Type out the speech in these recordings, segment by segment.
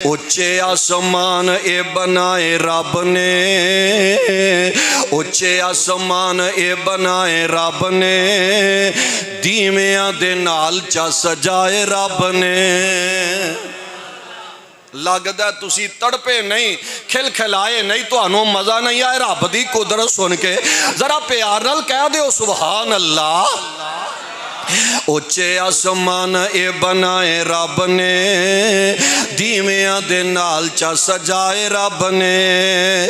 اچھے آسمان اے بنائے رب نے، اچھے آسمان اے بنائے رب نے، دیویاں دے نال چا سجائے رب نے۔ لگدا ہے تسی تڑپے نہیں، کھل کھلائے نہیں، تو انہوں مزہ نہیں آئے رب دی قدرت سن کے؟ ذرا پیار نال کہہ دیو سبحان اللہ۔ اچھے آسمان اے بنائے رب نے، دیویاں دے نال چا سجائے رب نے،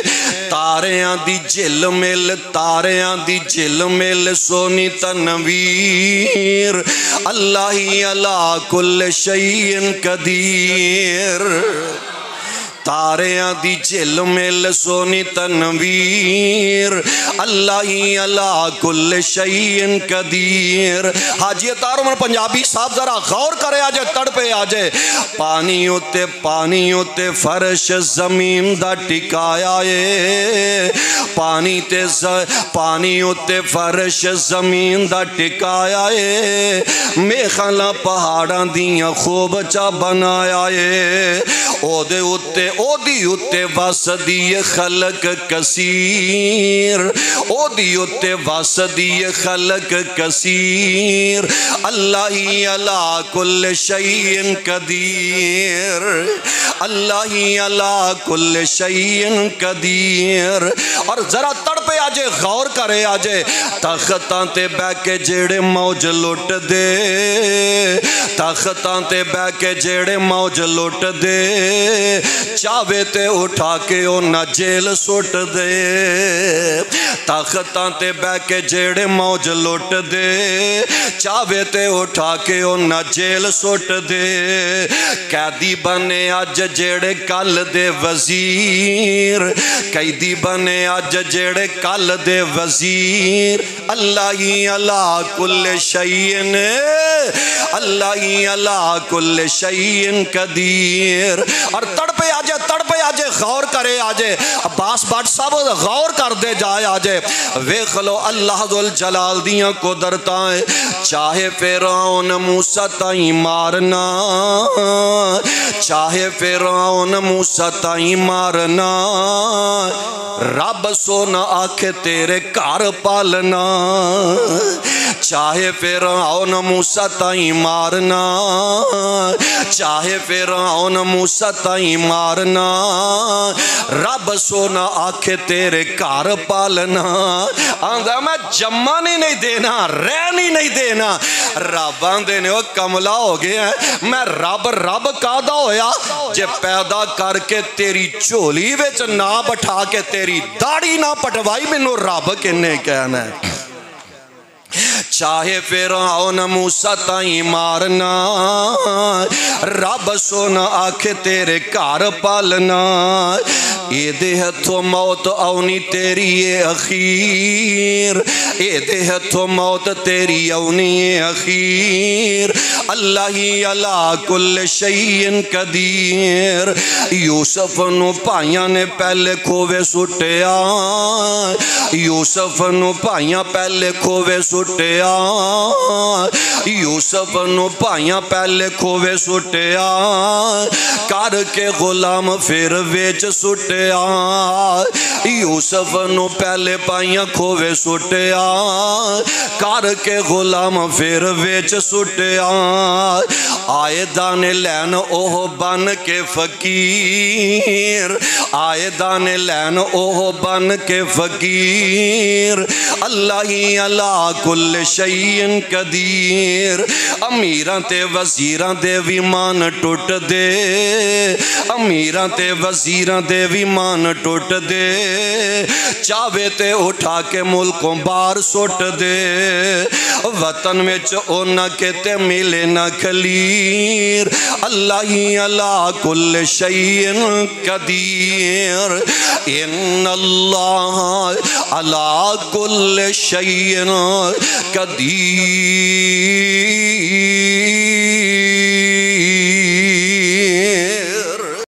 تاریاں دی جل مل، تاریاں دی جل مل سونی تنویر، اللہ ہی علی کل شیء قدیر۔ تاریاں دی جل مل سونی تنویر، اللہ ہی علی کل شیء قدیر۔ حاجی اطہر عمر پنجابی صاحب ذرا غور کرے آجے، تڑپے آجے۔ پانی ہوتے فرش زمین دا ٹکایا ہے، پانی ہوتے فرش زمین دا ٹکایا ہے، میخاں پہاڑاں دیاں خوب چا بنایا ہے، او دی اتے واسدی خلق کثیر، او دی اتے واسدی خلق کثیر، اللہ ہی علی کل شیء قدیر، اللہ ہی علی کل شیء قدیر۔ اور ذرا تڑپے آجے، غور کرے آجے، تختاں تے بہ کے جیڑے موج لٹ دے، تختاں تے بہ کے جیڑے موج لٹ دے، چاوے تے اٹھا کے اونا جیل سٹ دے، تختاں تے بہ کے جیڑے موج لٹ دے، چاوے تے اٹھا کے اونا جیل سٹ دے، قیدی بنے آج جیڑے کل دے وزیر، قیدی بنے آج جیڑے کل دے وزیر، اللہ ہی علی کل شیء، اللہ ہی علی کل شیء قدیر۔ اور تڑپے آجے، غور کرے آجے، عباس بٹ صاحب غور کر دے جائے آجے، ویکھ لو اللہ ذوالجلال دیاں قدرتائیں، چاہے فرعون موسیٰ تائیں مارنا، چاہے فرعون موسیٰ تائیں مارنا، رب سونا آکھے تیرے کار پالنا، چاہے فرعون موسیٰ تائیں مارنا، چاہے فرعون موسیٰ تائیں مارنا، رب سونا آکھے تیرے کار پالنا، آندھا میں جمانی نہیں دینا، رہنی نہیں دینا، رب آندھے نے وہ کملا ہو گیا ہے، میں رب کادا ہویا، جے پیدا کر کے تیری چولی ویچ نہ بٹھا کے تیری داڑھی نہ پٹوائی، منو رب کنے کہنا ہے۔ چاہے فرعون موسیٰ تائیں مارنا، رب سونا آکھے تیرے کار پالنا، اے دے ہتھو موت آونی تیری اے اخیر، اے دے ہتھو موت تیری آونی اے اخیر، اللہ ہی علی کل شیء قدیر۔ یوسف نو پائیاں نے پہلے کھوے سٹیا، یوسف نو پائیاں پہلے کھوے سٹیا، یوسف نو پائیاں پہلے کھوے سٹیا، کر کے غلام پھر ویچ سٹیا، یوسف نو پہلے پائیاں کھوے سٹیا، کر کے غلام پھر ویچ سٹیا، آئے دانے لین اوہ بن کے فقیر، آئے دانے لین اوہ بن کے فقیر، اللہ ہی علی کل شیء قدیر۔ امیران تے وزیران دے ویمان ٹوٹ دے، امیران تے وزیران دے ویمان ٹوٹ دے، چاوے تے اٹھا کے ملکوں بار سوٹ دے، وطن میں اونا کہتے ملے نہ کھلیر، اللہ ہی علی کل شیء قدیر، ان اللہ علی کل شیء قدیر۔